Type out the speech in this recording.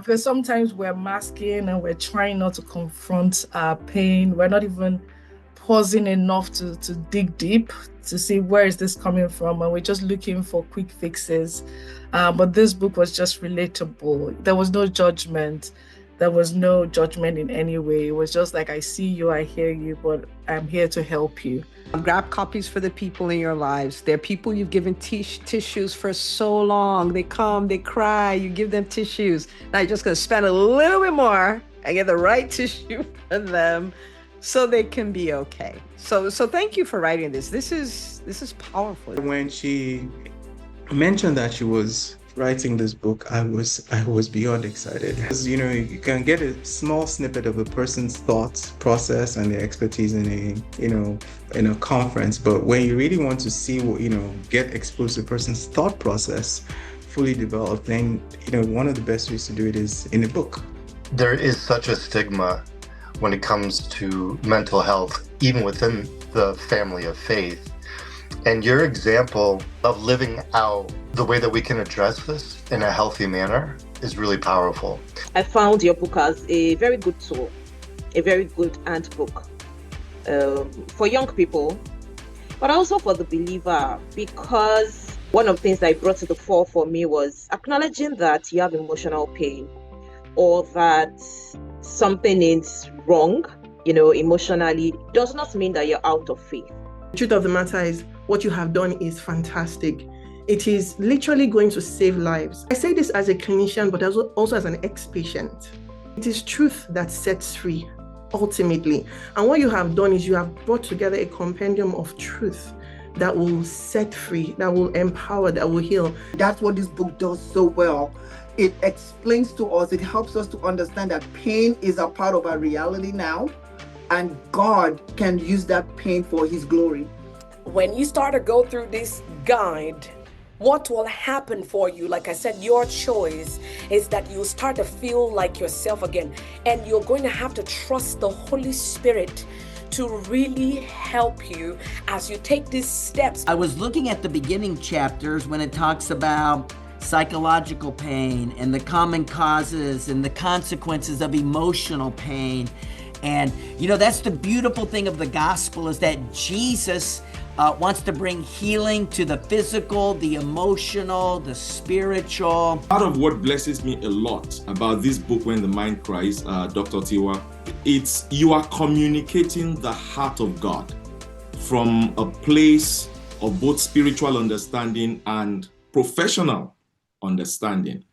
Because sometimes we're masking and we're trying not to confront our pain. We're not even pausing enough to dig deep to see where is this coming from, and we're just looking for quick fixes. But this book was just relatable. There was no judgment. There was no judgment in any way. It was just like, I see you, I hear you, but I'm here to help you. Grab copies for the people in your lives. They're people you've given tissues for so long. They come, they cry, you give them tissues. Now you're just going to spend a little bit more and get the right tissue for them so they can be okay. So thank you for writing this. This is powerful. When she mentioned that she was writing this book, I was beyond excited. Because, you can get a small snippet of a person's thoughts process and their expertise in a conference, but when you really want to see what, get exposed to a person's thought process fully developed, then one of the best ways to do it is in a book. There is such a stigma when it comes to mental health, even within the family of faith. And your example of living out the way that we can address this in a healthy manner is really powerful. I found your book as a very good tool, a very good handbook for young people, but also for the believer, because one of the things that I brought to the fore for me was acknowledging that you have emotional pain or that something is wrong, emotionally, does not mean that you're out of faith. The truth of the matter is, what you have done is fantastic. It is literally going to save lives. I say this as a clinician, but also as an ex-patient. It is truth that sets free, ultimately. And what you have done is you have brought together a compendium of truth that will set free, that will empower, that will heal. That's what this book does so well. It explains to us, it helps us to understand that pain is a part of our reality now, and God can use that pain for His glory. When you start to go through this guide, what will happen for you, like I said, your choice is that you start to feel like yourself again, and you're going to have to trust the Holy Spirit to really help you as you take these steps. I was looking at the beginning chapters when it talks about psychological pain and the common causes and the consequences of emotional pain. And that's the beautiful thing of the gospel, is that Jesus wants to bring healing to the physical, the emotional, the spiritual. Part of what blesses me a lot about this book, When the Mind Cries, Dr. Tiwa, it's you are communicating the heart of God from a place of both spiritual understanding and professional understanding.